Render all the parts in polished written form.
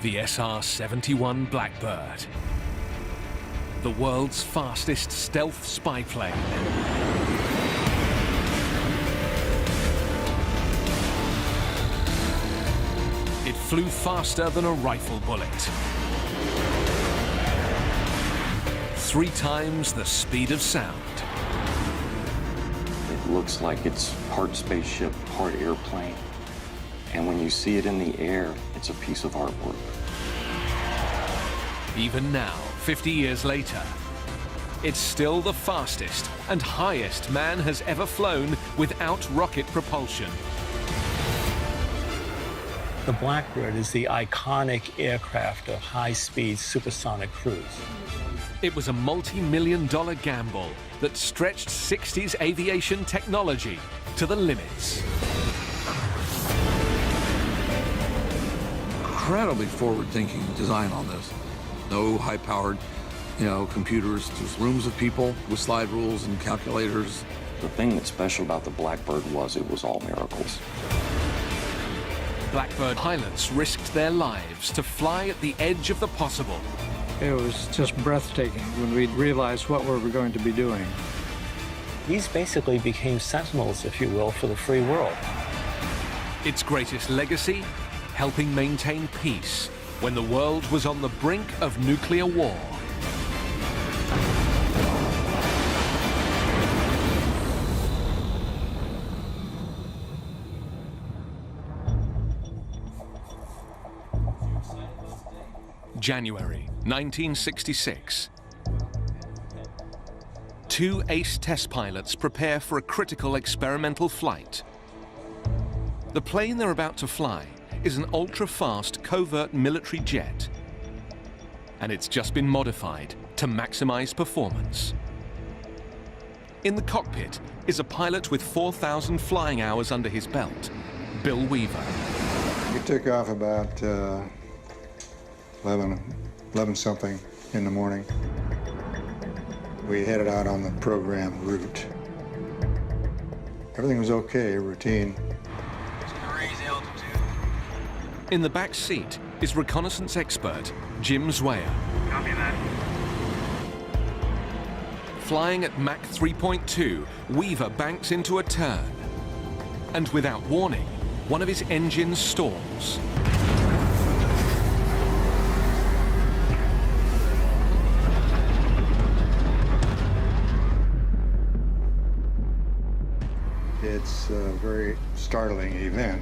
The SR-71 Blackbird, the world's fastest stealth spy plane. It flew faster than a rifle bullet. 3 times the speed of sound. It looks like it's part spaceship, part airplane. And when you see it in the air, it's a piece of artwork. Even now, 50 years later, it's still the fastest and highest man has ever flown without rocket propulsion. The Blackbird is the iconic aircraft of high-speed supersonic cruise. It was a multi-million-dollar gamble that stretched 60s aviation technology to the limits. Incredibly forward-thinking design on this. No high-powered, computers. Just rooms of people with slide rules and calculators. The thing that's special about the Blackbird was it was all miracles. Blackbird pilots risked their lives to fly at the edge of the possible. It was just breathtaking when we realized what we were going to be doing. These basically became sentinels, if you will, for the free world. Its greatest legacy, helping maintain peace when the world was on the brink of nuclear war. January 1966. 2 ace test pilots prepare for a critical experimental flight. The plane they're about to fly is an ultra-fast covert military jet, and it's just been modified to maximize performance. In the cockpit is a pilot with 4,000 flying hours under his belt, Bill Weaver. We took off about 11 something in the morning. We headed out on the programmed route. Everything was okay, routine. In the back seat is reconnaissance expert Jim Zweyer. Copy that. Flying at Mach 3.2, Weaver banks into a turn. And without warning, one of his engines stalls. It's a very startling event.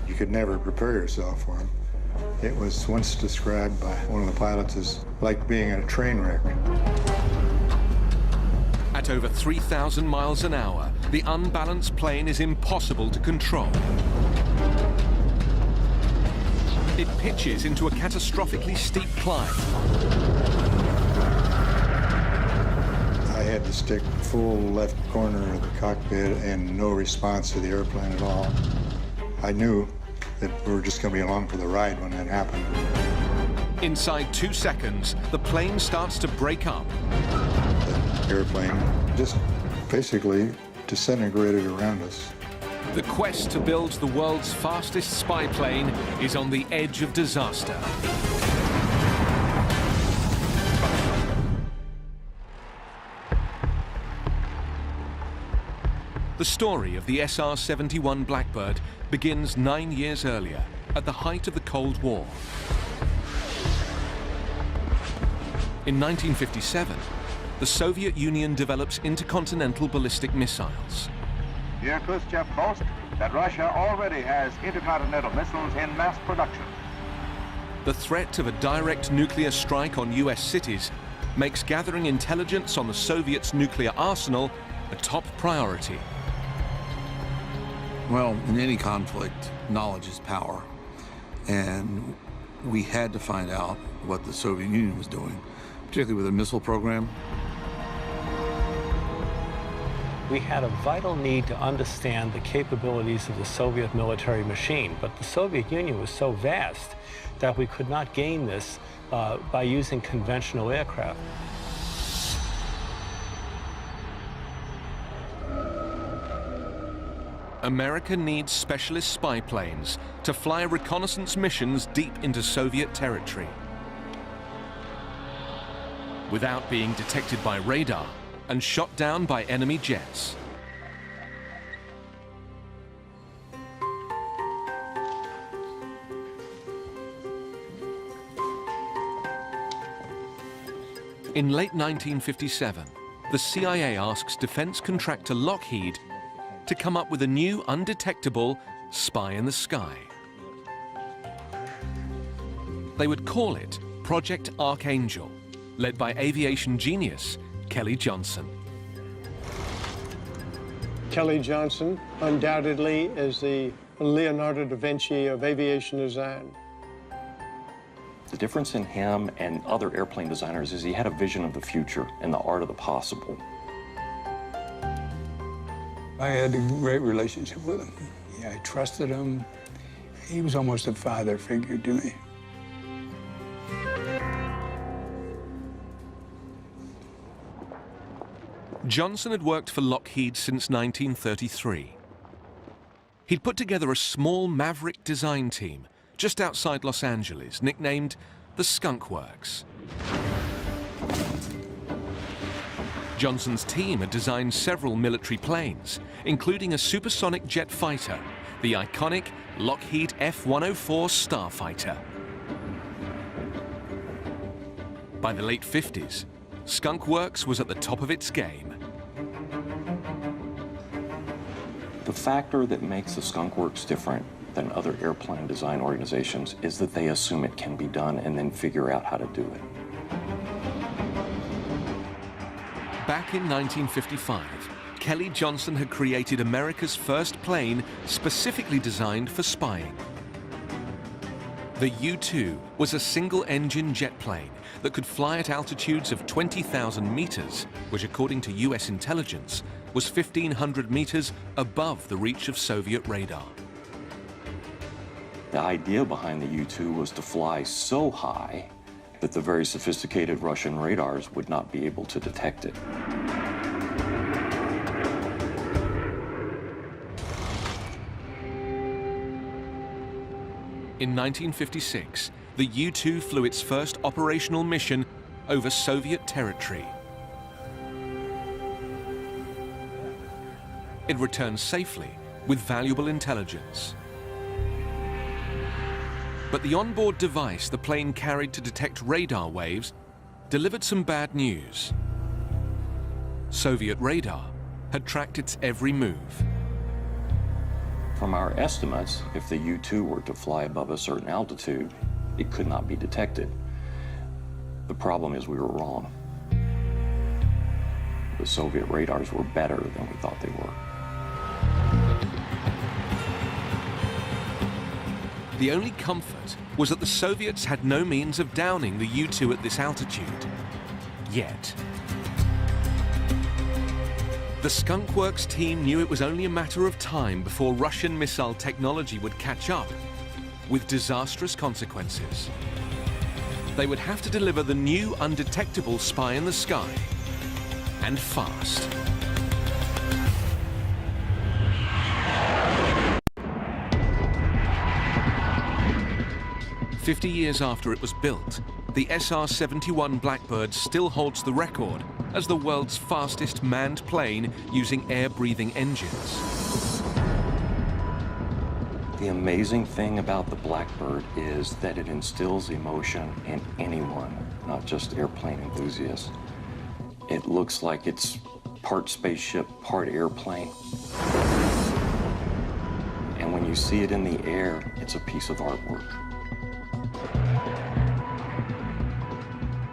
You could never prepare yourself for it. It was once described by one of the pilots as like being in a train wreck. At over 3,000 miles an hour, the unbalanced plane is impossible to control. It pitches into a catastrophically steep climb. I had to stick full left corner of the cockpit and no response to the airplane at all. I knew that we were just going to be along for the ride when that happened. Inside 2 seconds, the plane starts to break up. The airplane just basically disintegrated around us. The quest to build the world's fastest spy plane is on the edge of disaster. The story of the SR-71 Blackbird begins 9 years earlier, at the height of the Cold War. In 1957, the Soviet Union develops intercontinental ballistic missiles. Here, Khrushchev boasts that Russia already has intercontinental missiles in mass production. The threat of a direct nuclear strike on US cities makes gathering intelligence on the Soviets' nuclear arsenal a top priority. Well, in any conflict, knowledge is power. And we had to find out what the Soviet Union was doing, particularly with the missile program. We had a vital need to understand the capabilities of the Soviet military machine, but the Soviet Union was so vast that we could not gain this by using conventional aircraft. America needs specialist spy planes to fly reconnaissance missions deep into Soviet territory without being detected by radar and shot down by enemy jets. In late 1957, the CIA asks defense contractor Lockheed to come up with a new undetectable spy in the sky. They would call it Project Archangel, led by aviation genius Kelly Johnson. Kelly Johnson undoubtedly is the Leonardo da Vinci of aviation design. The difference in him and other airplane designers is he had a vision of the future and the art of the possible. I had a great relationship with him. Yeah, I trusted him. He was almost a father figure to me. Johnson had worked for Lockheed since 1933. He'd put together a small maverick design team just outside Los Angeles, nicknamed the Skunk Works. Johnson's team had designed several military planes, including a supersonic jet fighter, the iconic Lockheed F-104 Starfighter. By the late 50s, Skunk Works was at the top of its game. The factor that makes the Skunk Works different than other airplane design organizations is that they assume it can be done and then figure out how to do it. Back in 1955, Kelly Johnson had created America's first plane specifically designed for spying. The U-2 was a single-engine jet plane that could fly at altitudes of 20,000 meters, which according to US intelligence was 1,500 meters above the reach of Soviet radar. The idea behind the U-2 was to fly so high that the very sophisticated Russian radars would not be able to detect it. In 1956, the U-2 flew its first operational mission over Soviet territory. It returned safely with valuable intelligence. But the onboard device the plane carried to detect radar waves delivered some bad news. Soviet radar had tracked its every move. From our estimates, if the U-2 were to fly above a certain altitude, it could not be detected. The problem is we were wrong. The Soviet radars were better than we thought they were. The only comfort was that the Soviets had no means of downing the U-2 at this altitude. Yet. The Skunk Works team knew it was only a matter of time before Russian missile technology would catch up, with disastrous consequences. They would have to deliver the new undetectable spy in the sky, and fast. "50 years after it was built, the SR-71 Blackbird still holds the record as the world's fastest manned plane using air-breathing engines. The amazing thing about the Blackbird is that it instills emotion in anyone, not just airplane enthusiasts. It looks like it's part spaceship, part airplane. And when you see it in the air, it's a piece of artwork.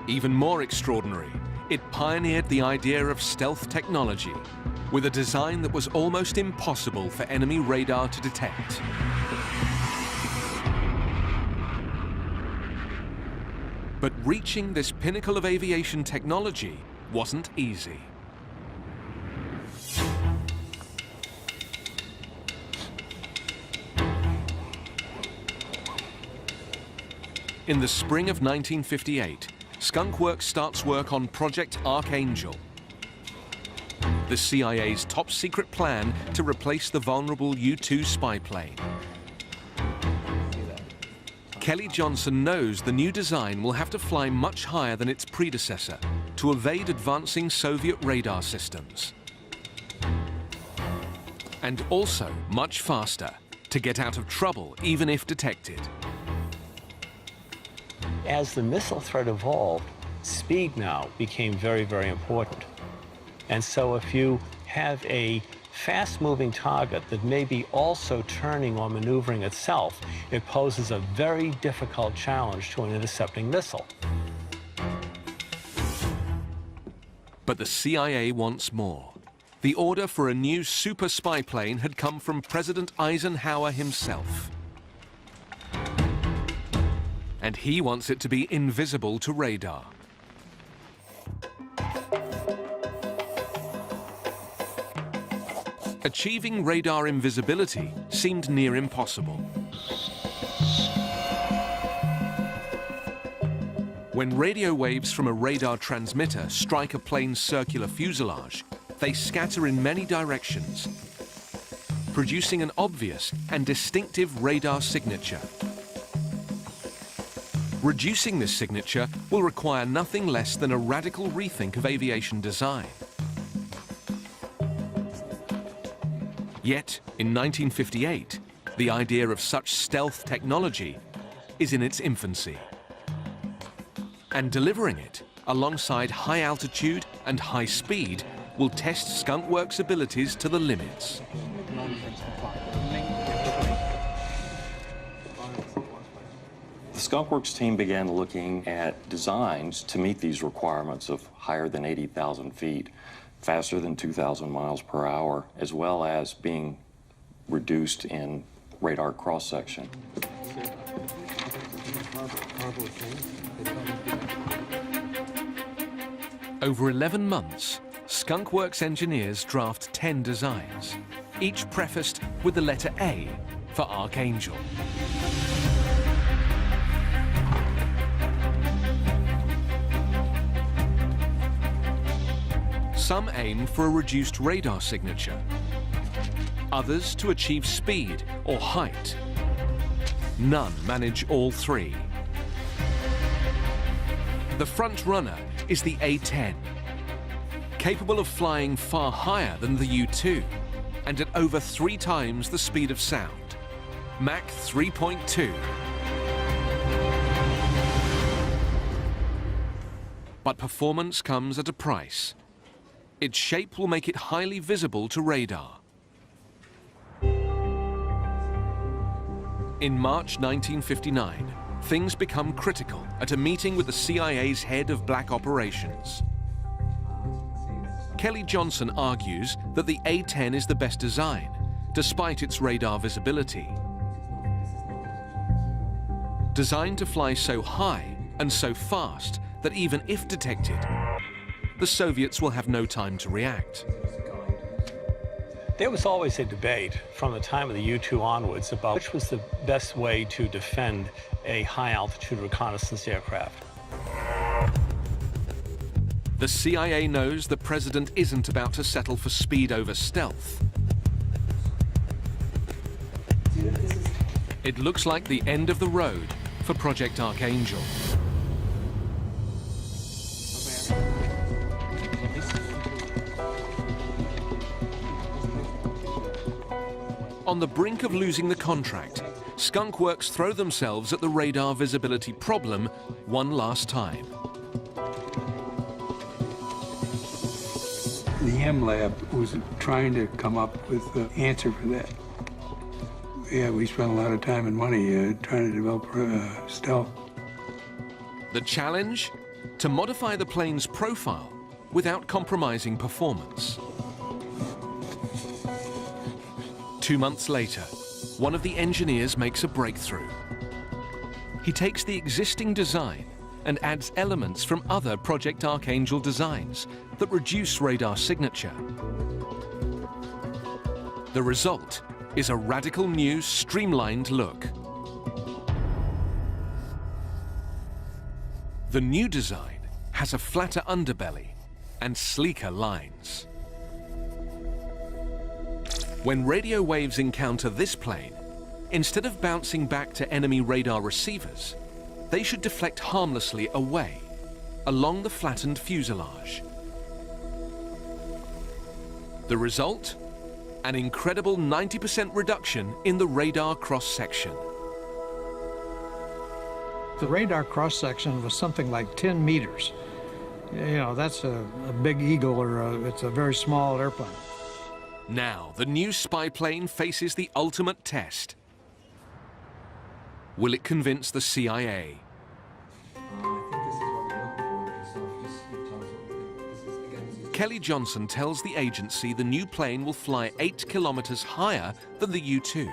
Even more extraordinary, it pioneered the idea of stealth technology, with a design that was almost impossible for enemy radar to detect. But reaching this pinnacle of aviation technology wasn't easy. In the spring of 1958, Skunk Works starts work on Project Archangel. The the CIA's top-secret plan to replace the vulnerable U-2 spy plane. Kelly Johnson knows the new design will have to fly much higher than its predecessor to evade advancing Soviet radar systems. And also much faster to get out of trouble even if detected. As the missile threat evolved, speed now became very, very important. And so if you have a fast-moving target that may be also turning or maneuvering itself, it poses a very difficult challenge to an intercepting missile. But the CIA wants more. The order for a new super spy plane had come from President Eisenhower himself. And he wants it to be invisible to radar. Achieving radar invisibility seemed near impossible. When radio waves from a radar transmitter strike a plane's circular fuselage, they scatter in many directions, producing an obvious and distinctive radar signature. Reducing this signature will require nothing less than a radical rethink of aviation design. Yet, in 1958, the idea of such stealth technology is in its infancy. And delivering it, alongside high altitude and high speed, will test Skunk Works' abilities to the limits. The Skunk Works team began looking at designs to meet these requirements of higher than 80,000 feet, faster than 2,000 miles per hour, as well as being reduced in radar cross-section. Over 11 months, Skunk Works engineers draft 10 designs, each prefaced with the letter A for Archangel. Some aim for a reduced radar signature, others to achieve speed or height. None manage all three. The front runner is the A-10, capable of flying far higher than the U-2 and at over 3 times the speed of sound, Mach 3.2. But performance comes at a price. Its shape will make it highly visible to radar. In March 1959, things become critical at a meeting with the CIA's head of black operations. Kelly Johnson argues that the A-10 is the best design, despite its radar visibility. Designed to fly so high and so fast that even if detected, the Soviets will have no time to react. There was always a debate from the time of the U-2 onwards about which was the best way to defend a high-altitude reconnaissance aircraft. The CIA knows the president isn't about to settle for speed over stealth. It looks like the end of the road for Project Archangel. On the brink of losing the contract, Skunk Works throw themselves at the radar visibility problem one last time. The M Lab was trying to come up with the answer for that. Yeah, we spent a lot of time and money trying to develop stealth. The challenge? To modify the plane's profile without compromising performance. 2 months later, one of the engineers makes a breakthrough. He takes the existing design and adds elements from other Project Archangel designs that reduce radar signature. The result is a radical new, streamlined look. The new design has a flatter underbelly and sleeker lines. When radio waves encounter this plane, instead of bouncing back to enemy radar receivers, they should deflect harmlessly away, along the flattened fuselage. The result? An incredible 90% reduction in the radar cross-section. The radar cross-section was something like 10 meters. You know, that's a big eagle, or it's a very small airplane. Now, the new spy plane faces the ultimate test. Will it convince the CIA? Kelly Johnson tells the agency the new plane will fly 8 kilometers higher than the U-2,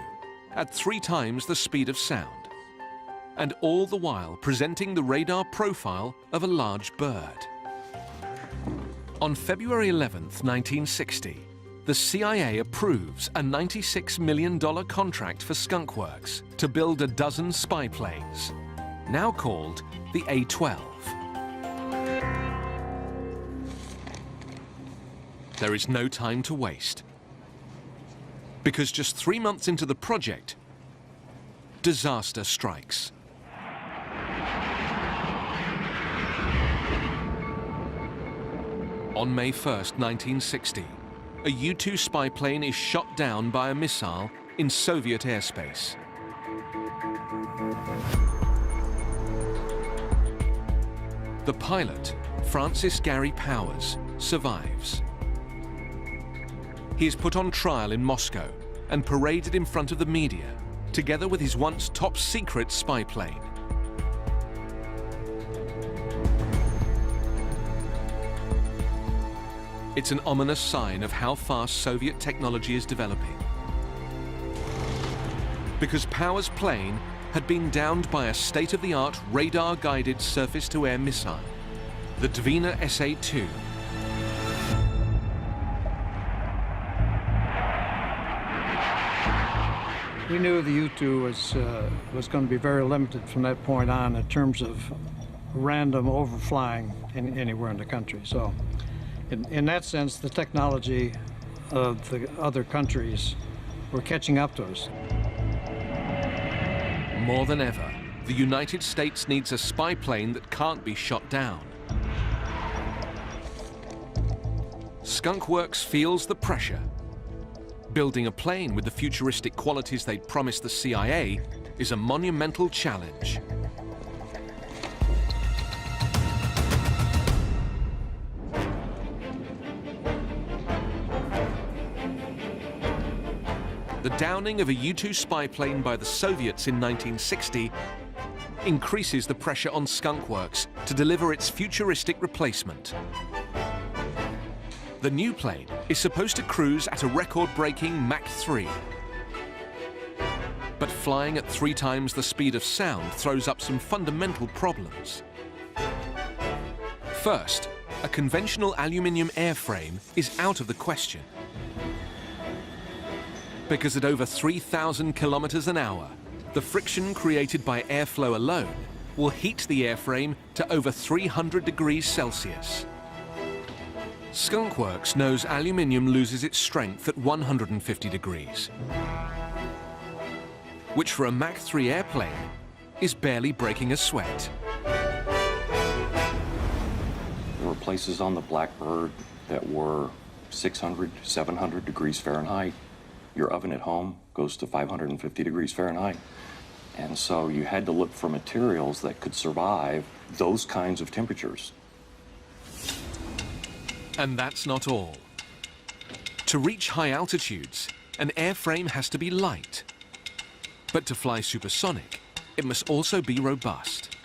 at 3 times the speed of sound, and all the while presenting the radar profile of a large bird. On February 11th, 1960, the CIA approves a $96 million contract for Skunk Works to build a dozen spy planes, now called the A-12. There is no time to waste, because just 3 months into the project, disaster strikes. On May 1st, 1960, a U-2 spy plane is shot down by a missile in Soviet airspace. The pilot, Francis Gary Powers, survives. He is put on trial in Moscow and paraded in front of the media, together with his once top-secret spy plane. It's an ominous sign of how fast Soviet technology is developing. Because Powers' plane had been downed by a state-of-the-art radar-guided surface-to-air missile, the Dvina SA-2. We knew the U-2 was going to be very limited from that point on in terms of random overflying anywhere in the country. So in that sense, the technology of the other countries were catching up to us. More than ever, the United States needs a spy plane that can't be shot down. Skunk Works feels the pressure. Building a plane with the futuristic qualities they'd promised the CIA is a monumental challenge. The downing of a U-2 spy plane by the Soviets in 1960 increases the pressure on Skunk Works to deliver its futuristic replacement. The new plane is supposed to cruise at a record-breaking Mach 3. But flying at 3 times the speed of sound throws up some fundamental problems. First, a conventional aluminium airframe is out of the question. Because at over 3,000 kilometers an hour, the friction created by airflow alone will heat the airframe to over 300 degrees Celsius. Skunk Works knows aluminium loses its strength at 150 degrees, which for a Mach 3 airplane is barely breaking a sweat. There were places on the Blackbird that were 600, 700 degrees Fahrenheit. Your oven at home goes to 550 degrees Fahrenheit. And so you had to look for materials that could survive those kinds of temperatures. And that's not all. To reach high altitudes, an airframe has to be light. But to fly supersonic, it must also be robust.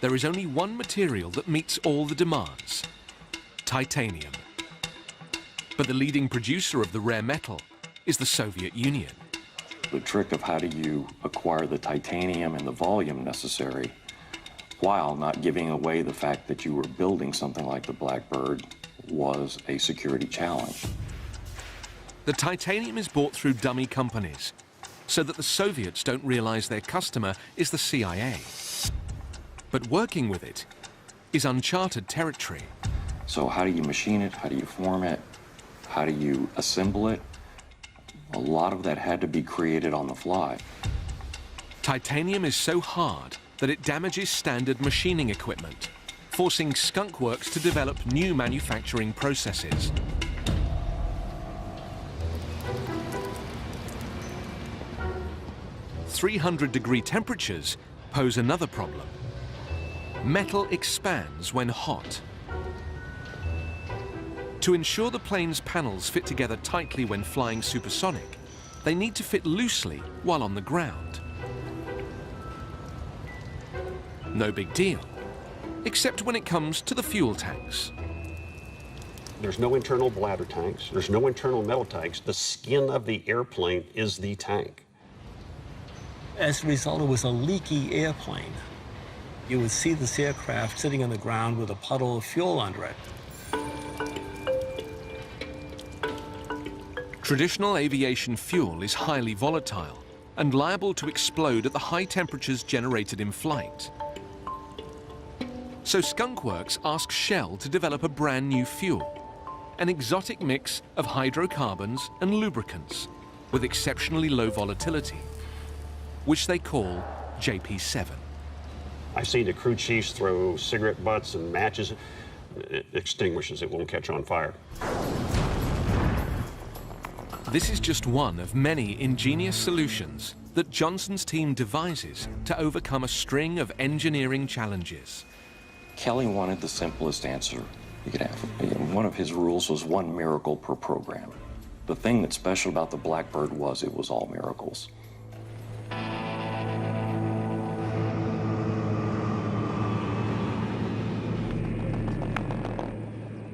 There is only one material that meets all the demands: titanium. But the leading producer of the rare metal is the Soviet Union. The trick of how do you acquire the titanium and the volume necessary while not giving away the fact that you were building something like the Blackbird was a security challenge. The titanium is bought through dummy companies, so that the Soviets don't realize their customer is the CIA. But working with it is uncharted territory. So how do you machine it? How do you form it? How do you assemble it? A lot of that had to be created on the fly. Titanium is so hard that it damages standard machining equipment, forcing Skunk Works to develop new manufacturing processes. "300-degree temperatures pose another problem. Metal expands when hot. To ensure the plane's panels fit together tightly when flying supersonic, they need to fit loosely while on the ground. No big deal, except when it comes to the fuel tanks. There's no internal bladder tanks. There's no internal metal tanks. The skin of the airplane is the tank. As a result, it was a leaky airplane. You would see this aircraft sitting on the ground with a puddle of fuel under it. Traditional aviation fuel is highly volatile and liable to explode at the high temperatures generated in flight. So Skunk Works asked Shell to develop a brand new fuel, an exotic mix of hydrocarbons and lubricants with exceptionally low volatility, which they call JP7. I've seen the crew chiefs throw cigarette butts and matches. It extinguishes, it won't catch on fire. This is just one of many ingenious solutions that Johnson's team devises to overcome a string of engineering challenges. Kelly wanted the simplest answer you could have. One of his rules was one miracle per program. The thing that's special about the Blackbird was it was all miracles.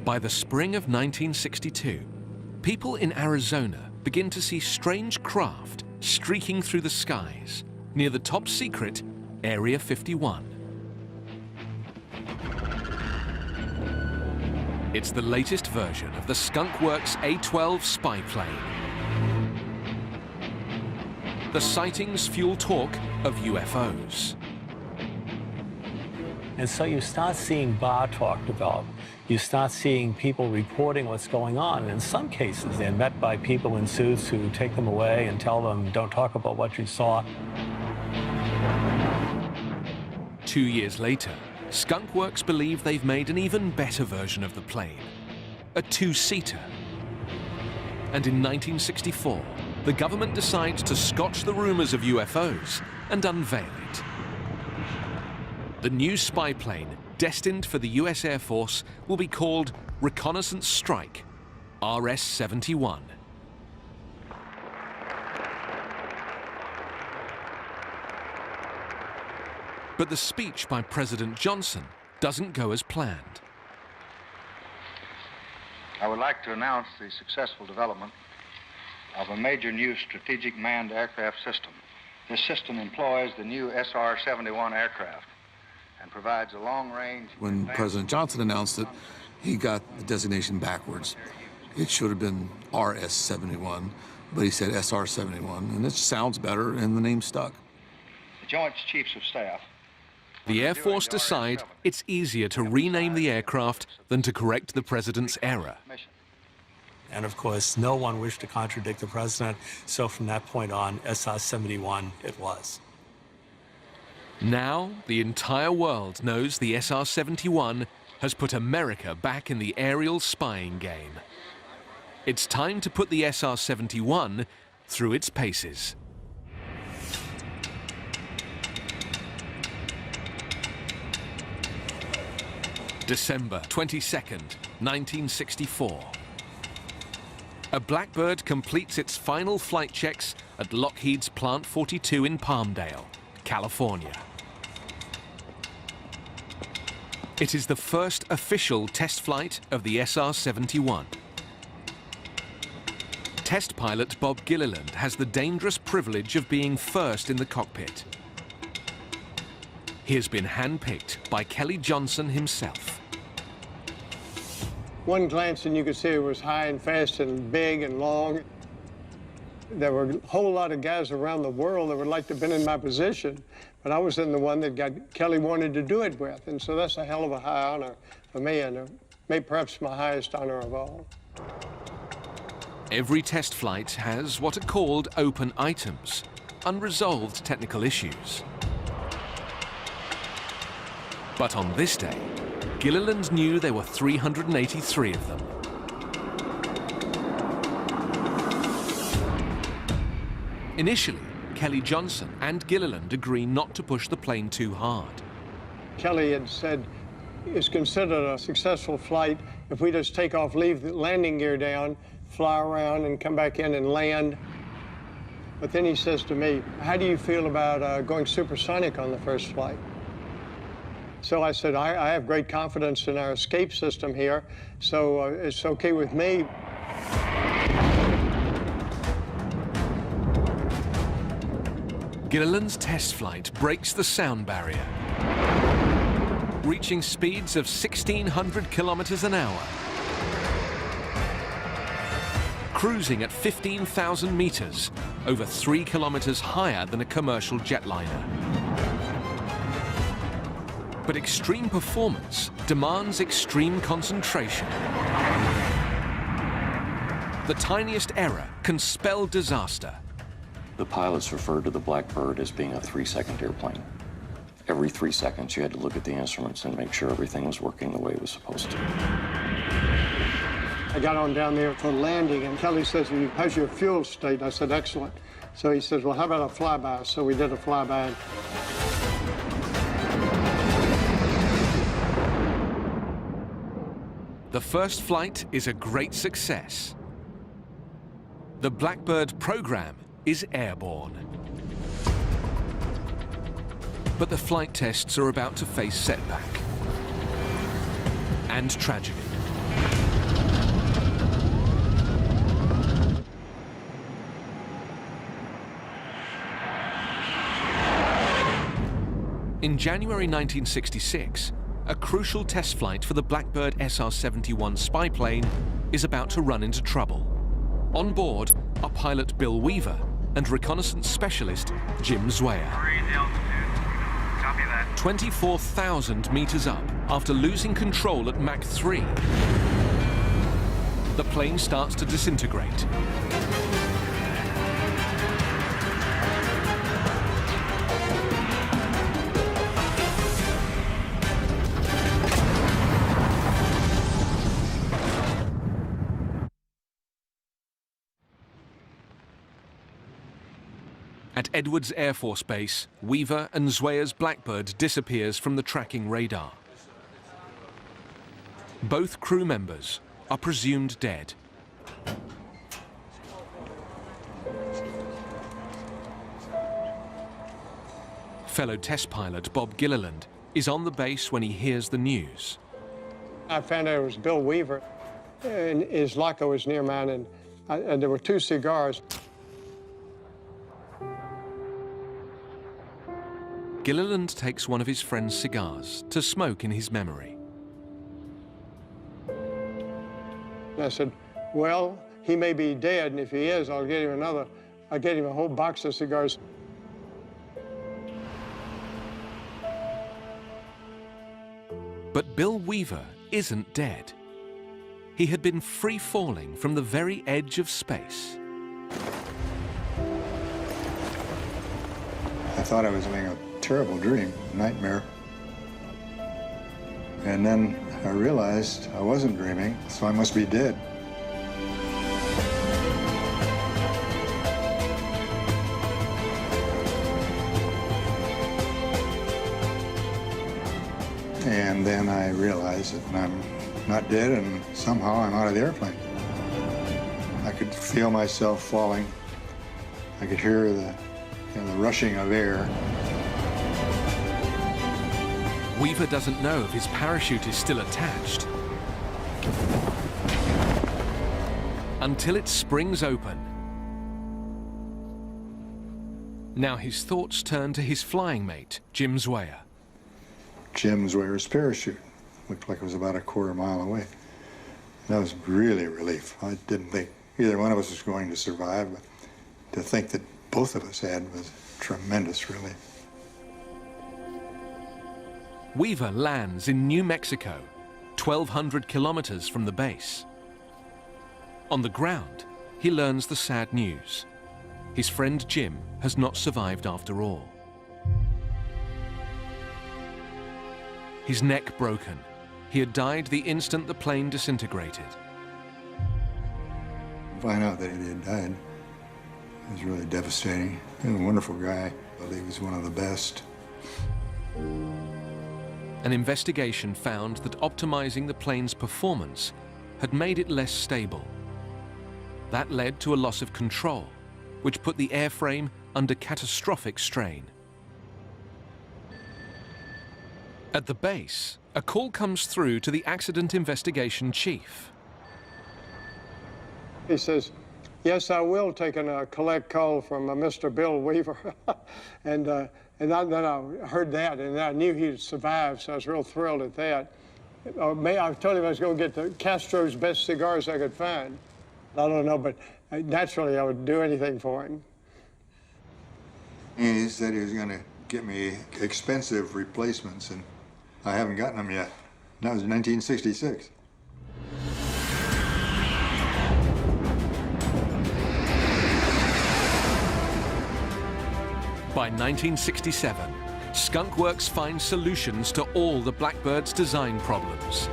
By the spring of 1962, people in Arizona begin to see strange craft streaking through the skies near the top secret Area 51. It's the latest version of the Skunk Works A-12 spy plane. The sightings fuel talk of UFOs. And so you start seeing bar talk develop. You start seeing people reporting what's going on. And in some cases, they're met by people in suits who take them away and tell them, don't talk about what you saw. 2 years later, Skunk Works believe they've made an even better version of the plane, a two-seater. And in 1964, the government decides to scotch the rumors of UFOs and unveil it. The new spy plane, destined for the US Air Force, will be called Reconnaissance Strike, RS-71. But the speech by President Johnson doesn't go as planned. I would like to announce the successful development of a major new strategic manned aircraft system. This system employs the new SR-71 aircraft and provides a long-range... When President Johnson announced it, he got the designation backwards. It should have been RS-71, but he said SR-71, and it sounds better, and the name stuck. The Joint Chiefs of Staff... The Air Force decide it's easier to rename the aircraft than to correct the president's error. And of course, no one wished to contradict the president, so from that point on, SR-71 it was. Now, the entire world knows the SR-71 has put America back in the aerial spying game. It's time to put the SR-71 through its paces. December 22nd, 1964. A Blackbird completes its final flight checks at Lockheed's Plant 42 in Palmdale, California. It is the first official test flight of the SR-71. Test pilot Bob Gilliland has the dangerous privilege of being first in the cockpit. He has been handpicked by Kelly Johnson himself. One glance and you could see it was high and fast and big and long. There were a whole lot of guys around the world that would like to have been in my position, but I was in the one that Kelly wanted to do it with, and so that's a hell of a high honor for me, and maybe perhaps my highest honor of all. Every test flight has what are called open items, unresolved technical issues. But on this day, Gilliland knew there were 383 of them. Initially, Kelly Johnson and Gilliland agree not to push the plane too hard. Kelly had said it's considered a successful flight if we just take off, leave the landing gear down, fly around and come back in and land. But then he says to me, how do you feel about going supersonic on the first flight? So I said, I have great confidence in our escape system here, so it's okay with me. Gilliland's test flight breaks the sound barrier, reaching speeds of 1,600 kilometers an hour, cruising at 15,000 meters, over 3 kilometers higher than a commercial jetliner. But extreme performance demands extreme concentration. The tiniest error can spell disaster. The pilots referred to the Blackbird as being a 3-second airplane. Every 3 seconds, you had to look at the instruments and make sure everything was working the way it was supposed to. I got on down there for landing, and Kelly says, how's your fuel state? I said, excellent. So he says, well, how about a flyby? So we did a flyby. The first flight is a great success. The Blackbird program is airborne. But the flight tests are about to face setback and tragedy. In January 1966, a crucial test flight for the Blackbird SR-71 spy plane is about to run into trouble. On board are pilot Bill Weaver and reconnaissance specialist Jim Zwayer. 24,000 meters up after losing control at Mach 3. The plane starts to disintegrate. At Edwards Air Force Base, Weaver and Zwayer's Blackbird disappears from the tracking radar. Both crew members are presumed dead. Fellow test pilot Bob Gilliland is on the base when he hears the news. I found out it was Bill Weaver, and his locker was near mine, and there were 2 cigars. Gilliland takes one of his friend's cigars to smoke in his memory. And I said, well, he may be dead, and if he is, I'll get him a whole box of cigars. But Bill Weaver isn't dead. He had been free-falling from the very edge of space. I thought I was having a terrible dream, nightmare. And then I realized I wasn't dreaming, so I must be dead. And then I realized that I'm not dead, and somehow I'm out of the airplane. I could feel myself falling. I could hear the rushing of air. Weaver doesn't know if his parachute is still attached until it springs open. Now his thoughts turn to his flying mate, Jim Zwayer. Jim Zwayer's parachute looked like it was about a quarter mile away. That was really a relief. I didn't think either one of us was going to survive, but to think that both of us had was tremendous relief. Weaver lands in New Mexico, 1,200 kilometers from the base. On the ground, he learns the sad news. His friend Jim has not survived after all. His neck broken. He had died the instant the plane disintegrated. Find out that he had died, it was really devastating. He was a wonderful guy, but he was one of the best. An investigation found that optimizing the plane's performance had made it less stable. That led to a loss of control, which put the airframe under catastrophic strain. At the base, a call comes through to the accident investigation chief. He says, yes, I will take a collect call from Mr. Bill Weaver. and then I heard that, and I knew he'd survived, so I was real thrilled at that. I told him I was going to get the Castro's best cigars I could find. I don't know, but naturally I would do anything for him. He said he was going to get me expensive replacements, and I haven't gotten them yet. That was in 1966. By 1967, Skunk Works finds solutions to all the Blackbird's design problems.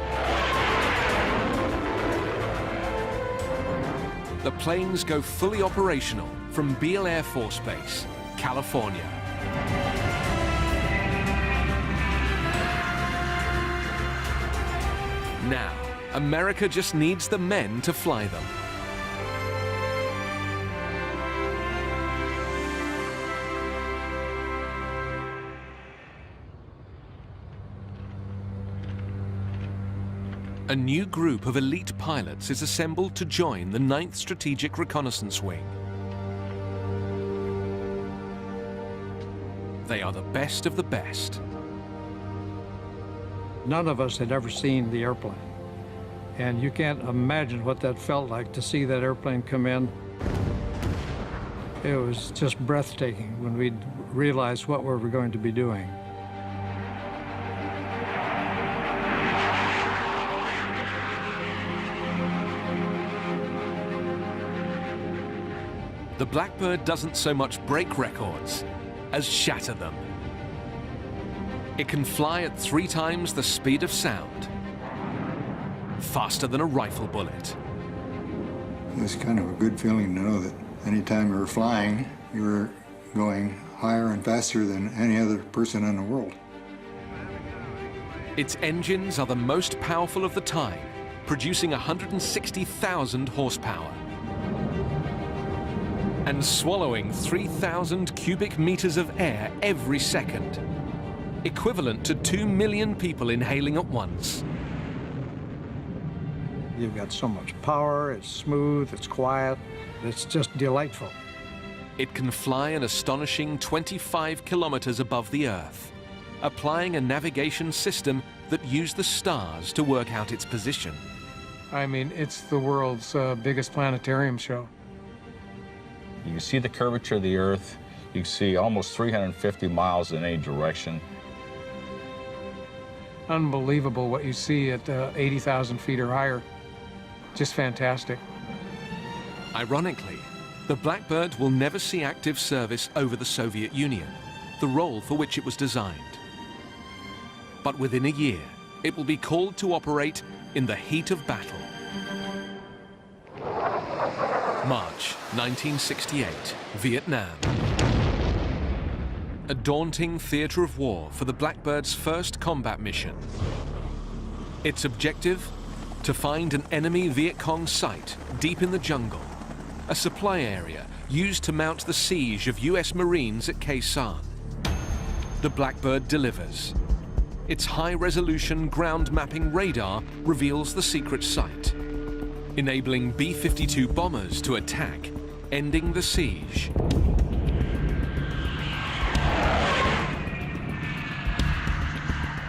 The planes go fully operational from Beale Air Force Base, California. Now, America just needs the men to fly them. A new group of elite pilots is assembled to join the 9th Strategic Reconnaissance Wing. They are the best of the best. None of us had ever seen the airplane. And you can't imagine what that felt like to see that airplane come in. It was just breathtaking when we realized what we were going to be doing. The Blackbird doesn't so much break records as shatter them. It can fly at 3 times the speed of sound, faster than a rifle bullet. It was kind of a good feeling to know that anytime you were flying, you were going higher and faster than any other person in the world. Its engines are the most powerful of the time, producing 160,000 horsepower. And swallowing 3,000 cubic meters of air every second, equivalent to 2 million people inhaling at once. You've got so much power, it's smooth, it's quiet, it's just delightful. It can fly an astonishing 25 kilometers above the Earth, applying a navigation system that used the stars to work out its position. I mean, it's the world's biggest planetarium show. You can see the curvature of the Earth. You can see almost 350 miles in any direction. Unbelievable what you see at 80,000 feet or higher. Just fantastic. Ironically, the Blackbird will never see active service over the Soviet Union, the role for which it was designed. But within a year, it will be called to operate in the heat of battle. March 1968, Vietnam. A daunting theater of war for the Blackbird's first combat mission. Its objective? To find an enemy Viet Cong site deep in the jungle, a supply area used to mount the siege of US Marines at Khe Sanh. The Blackbird delivers. Its high-resolution ground mapping radar reveals the secret site, enabling B-52 bombers to attack, ending the siege.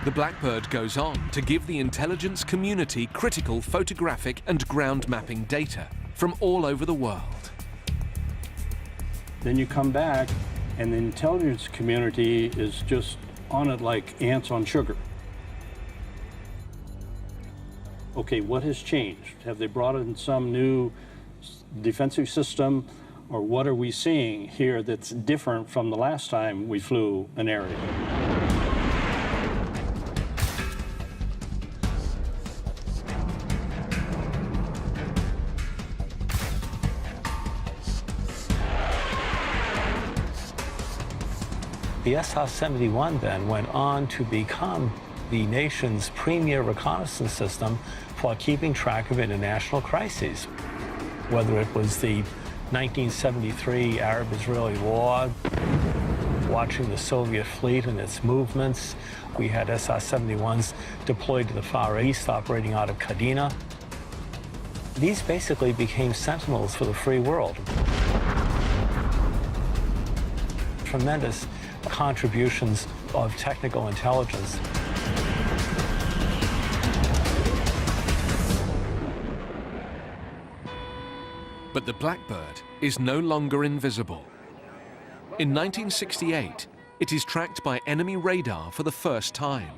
The Blackbird goes on to give the intelligence community critical photographic and ground mapping data from all over the world. Then you come back, and the intelligence community is just on it like ants on sugar. Okay, what has changed? Have they brought in some new defensive system, or what are we seeing here that's different from the last time we flew an area? The SR-71 then went on to become the nation's premier reconnaissance system for keeping track of international crises. Whether it was the 1973 Arab-Israeli War, watching the Soviet fleet and its movements. We had SR-71s deployed to the Far East, operating out of Kadena. These basically became sentinels for the free world. Tremendous contributions of technical intelligence. But the Blackbird is no longer invisible. In 1968, it is tracked by enemy radar for the first time.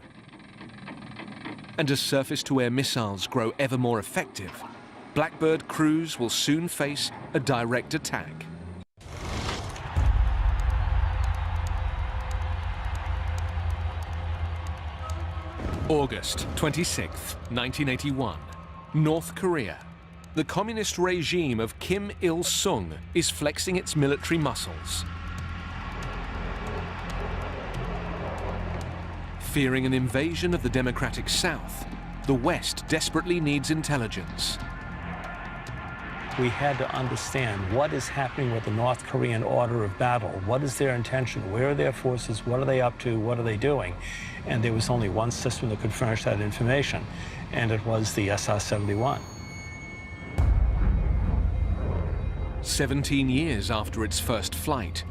And as surface-to-air missiles grow ever more effective, Blackbird crews will soon face a direct attack. August 26, 1981, North Korea. The communist regime of Kim Il-sung is flexing its military muscles. Fearing an invasion of the democratic South, the West desperately needs intelligence. We had to understand what is happening with the North Korean order of battle. What is their intention? Where are their forces? What are they up to? What are they doing? And there was only one system that could furnish that information, and it was the SR-71. 17 years after its first flight,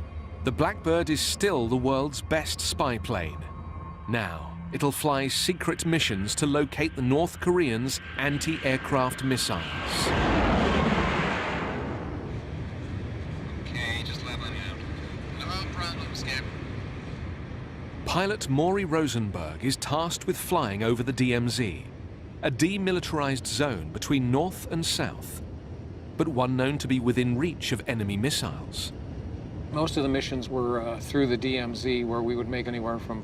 the Blackbird is still the world's best spy plane. Now, it'll fly secret missions to locate the North Koreans' anti-aircraft missiles. Okay, just leveling out. No problem, Skip. Pilot Maury Rosenberg is tasked with flying over the DMZ, a demilitarized zone between North and South, but one known to be within reach of enemy missiles. Most of the missions were through the DMZ, where we would make anywhere from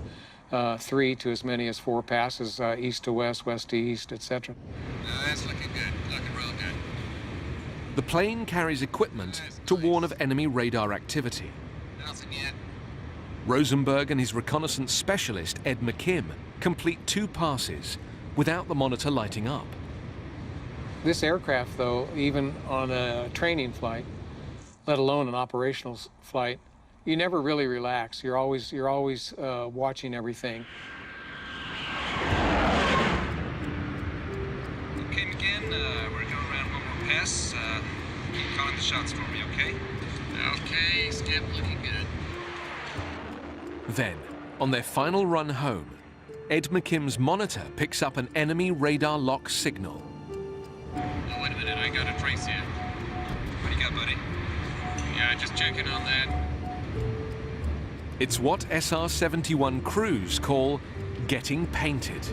3 to as many as 4 passes, east to west, west to east, etc. That's looking good. Looking real good. The plane carries equipment to warn of enemy radar activity. Nothing yet. Rosenberg and his reconnaissance specialist, Ed McKim, complete 2 passes without the monitor lighting up. This aircraft, though, even on a training flight, let alone an operational flight, you never really relax. You're always watching everything. Okay, McGinn, we're going around one more pass. Keep calling the shots for me, okay? Okay, Skip, looking good. Then, on their final run home, Ed McKim's monitor picks up an enemy radar lock signal. Oh, wait a minute, I got a trace here. What do you got, buddy? Yeah, just checking on that. It's what SR-71 crews call getting painted.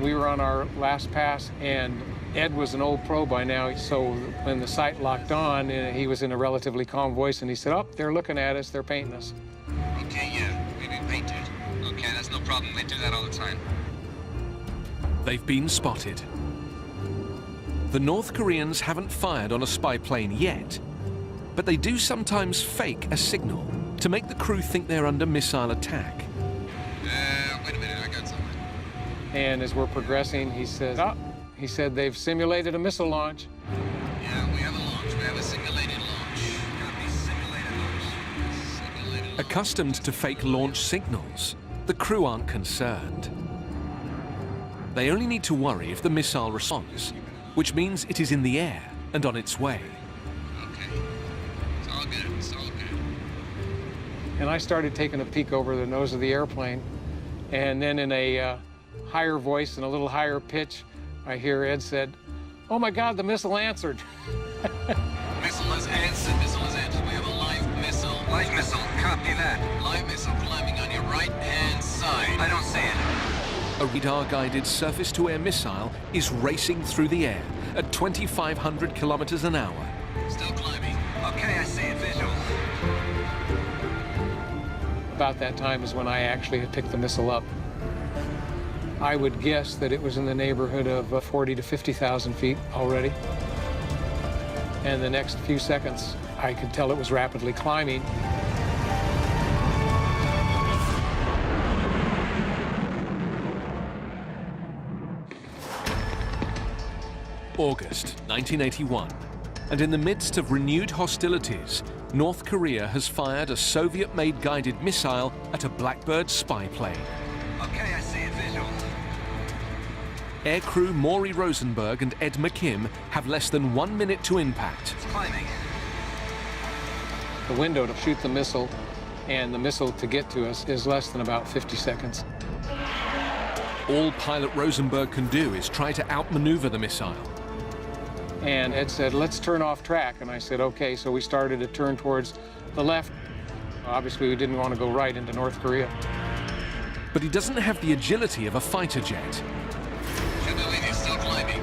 We were on our last pass, and Ed was an old pro by now, so when the sight locked on, he was in a relatively calm voice, and he said, "Oh, they're looking at us, they're painting us." Okay, yeah, we've been painted. Okay, that's no problem, they do that all the time. They've been spotted. The North Koreans haven't fired on a spy plane yet, but they do sometimes fake a signal to make the crew think they're under missile attack. Wait a minute, I got something. And as we're progressing, he said, he said they've simulated a missile launch. Yeah, we have a launch. We have a simulated launch. Copy, simulated launch. Simulated launch. Accustomed to fake launch signals, the crew aren't concerned. They only need to worry if the missile responds, which means it is in the air and on its way. Okay. It's all good. It's all good. And I started taking a peek over the nose of the airplane, and then in a higher voice and a little higher pitch, I hear Ed said, "Oh my God, the missile answered." Missile is answered. Missile is answered. We have a live missile. Live missile. Copy that. Live missile climbing on your right-hand side. I don't see it. A radar-guided surface-to-air missile is racing through the air at 2,500 kilometers an hour. Still climbing. Okay, I see it. Visual. About that time is when I actually had picked the missile up. I would guess that it was in the neighborhood of 40 to 50,000 feet already. And the next few seconds, I could tell it was rapidly climbing. August 1981, and in the midst of renewed hostilities, North Korea has fired a Soviet-made guided missile at a Blackbird spy plane. Okay, I see it. Visual. Aircrew Maury Rosenberg and Ed McKim have less than 1 minute to impact. It's climbing. The window to shoot the missile and the missile to get to us is less than about 50 seconds. All pilot Rosenberg can do is try to outmaneuver the missile. And Ed said, let's turn off track. And I said, okay, so we started to turn towards the left. Obviously, we didn't want to go right into North Korea. But he doesn't have the agility of a fighter jet. Can't believe he's still climbing.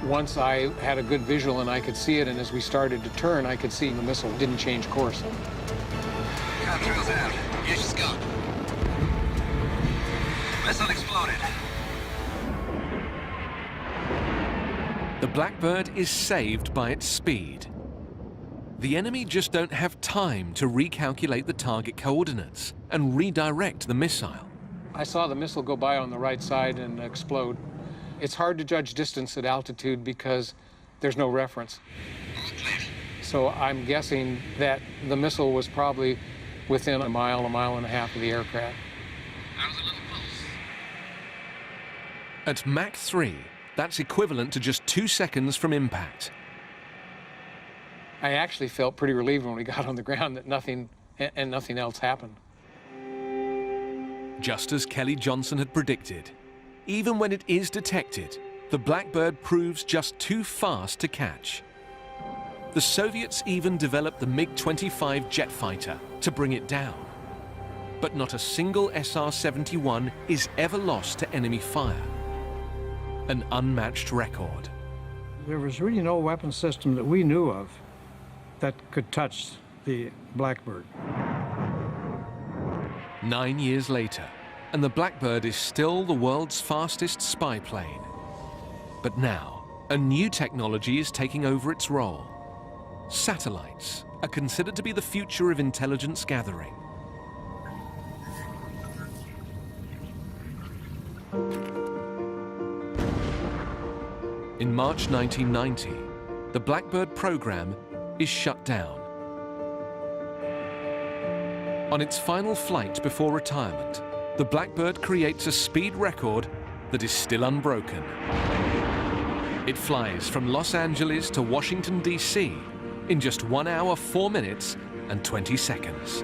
Once I had a good visual and I could see it, and as we started to turn, I could see the missile didn't change course. Contrails out. Yeah, she's gone. Missile exploded. The Blackbird is saved by its speed. The enemy just don't have time to recalculate the target coordinates and redirect the missile. I saw the missile go by on the right side and explode. It's hard to judge distance at altitude because there's no reference. So I'm guessing that the missile was probably within a mile and a half of the aircraft. I was a little close. At Mach 3, that's equivalent to just 2 seconds from impact. I actually felt pretty relieved when we got on the ground that nothing else happened. Just as Kelly Johnson had predicted, even when it is detected, the Blackbird proves just too fast to catch. The Soviets even developed the MiG-25 jet fighter to bring it down. But not a single SR-71 is ever lost to enemy fire. An unmatched record. There was really no weapon system that we knew of that could touch the Blackbird. 9 years later, and the Blackbird is still the world's fastest spy plane. But now, a new technology is taking over its role. Satellites are considered to be the future of intelligence gathering. In March 1990, the Blackbird program is shut down. On its final flight before retirement, the Blackbird creates a speed record that is still unbroken. It flies from Los Angeles to Washington, D.C. in just 1 hour, 4 minutes, and 20 seconds.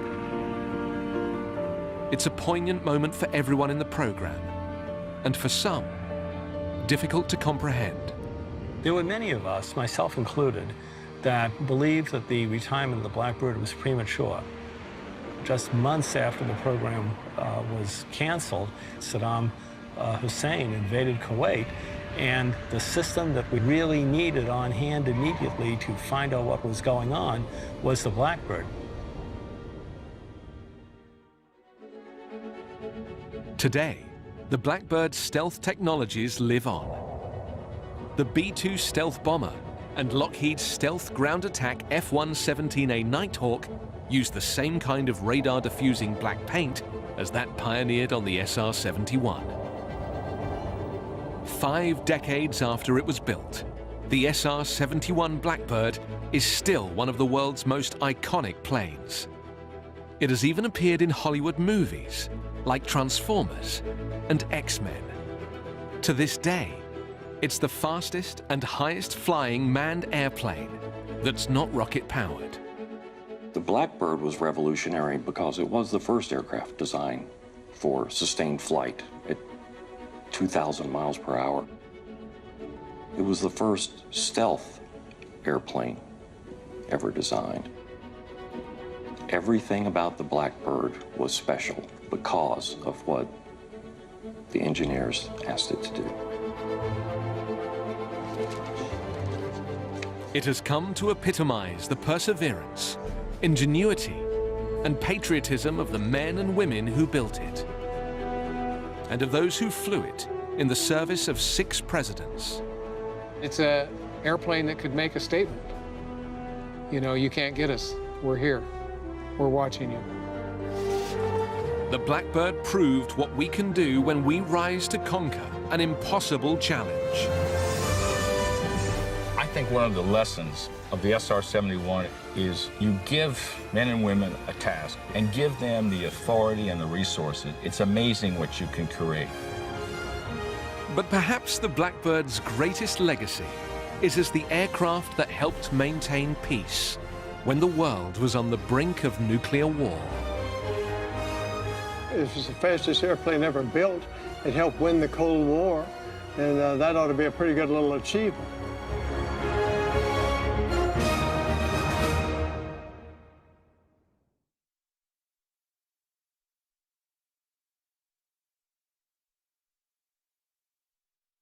It's a poignant moment for everyone in the program, and for some, difficult to comprehend. There were many of us, myself included, that believed that the retirement of the Blackbird was premature. Just months after the program was canceled, Saddam Hussein invaded Kuwait, and the system that we really needed on hand immediately to find out what was going on was the Blackbird. Today, the Blackbird's stealth technologies live on. The B-2 stealth bomber and Lockheed's stealth ground attack F-117A Nighthawk use the same kind of radar diffusing black paint as that pioneered on the SR-71. 5 decades after it was built, the SR-71 Blackbird is still one of the world's most iconic planes. It has even appeared in Hollywood movies like Transformers and X-Men. To this day, it's the fastest and highest flying manned airplane that's not rocket powered. The Blackbird was revolutionary because it was the first aircraft designed for sustained flight at 2,000 miles per hour. It was the first stealth airplane ever designed. Everything about the Blackbird was special because of what the engineers asked it to do. It has come to epitomize the perseverance, ingenuity, and patriotism of the men and women who built it, and of those who flew it in the service of 6 presidents. It's an airplane that could make a statement. You know, you can't get us. We're here. We're watching you. The Blackbird proved what we can do when we rise to conquer an impossible challenge. I think one of the lessons of the SR-71 is you give men and women a task and give them the authority and the resources. It's amazing what you can create. But perhaps the Blackbird's greatest legacy is as the aircraft that helped maintain peace when the world was on the brink of nuclear war. It was the fastest airplane ever built. It helped win the Cold War, and that ought to be a pretty good little achievement.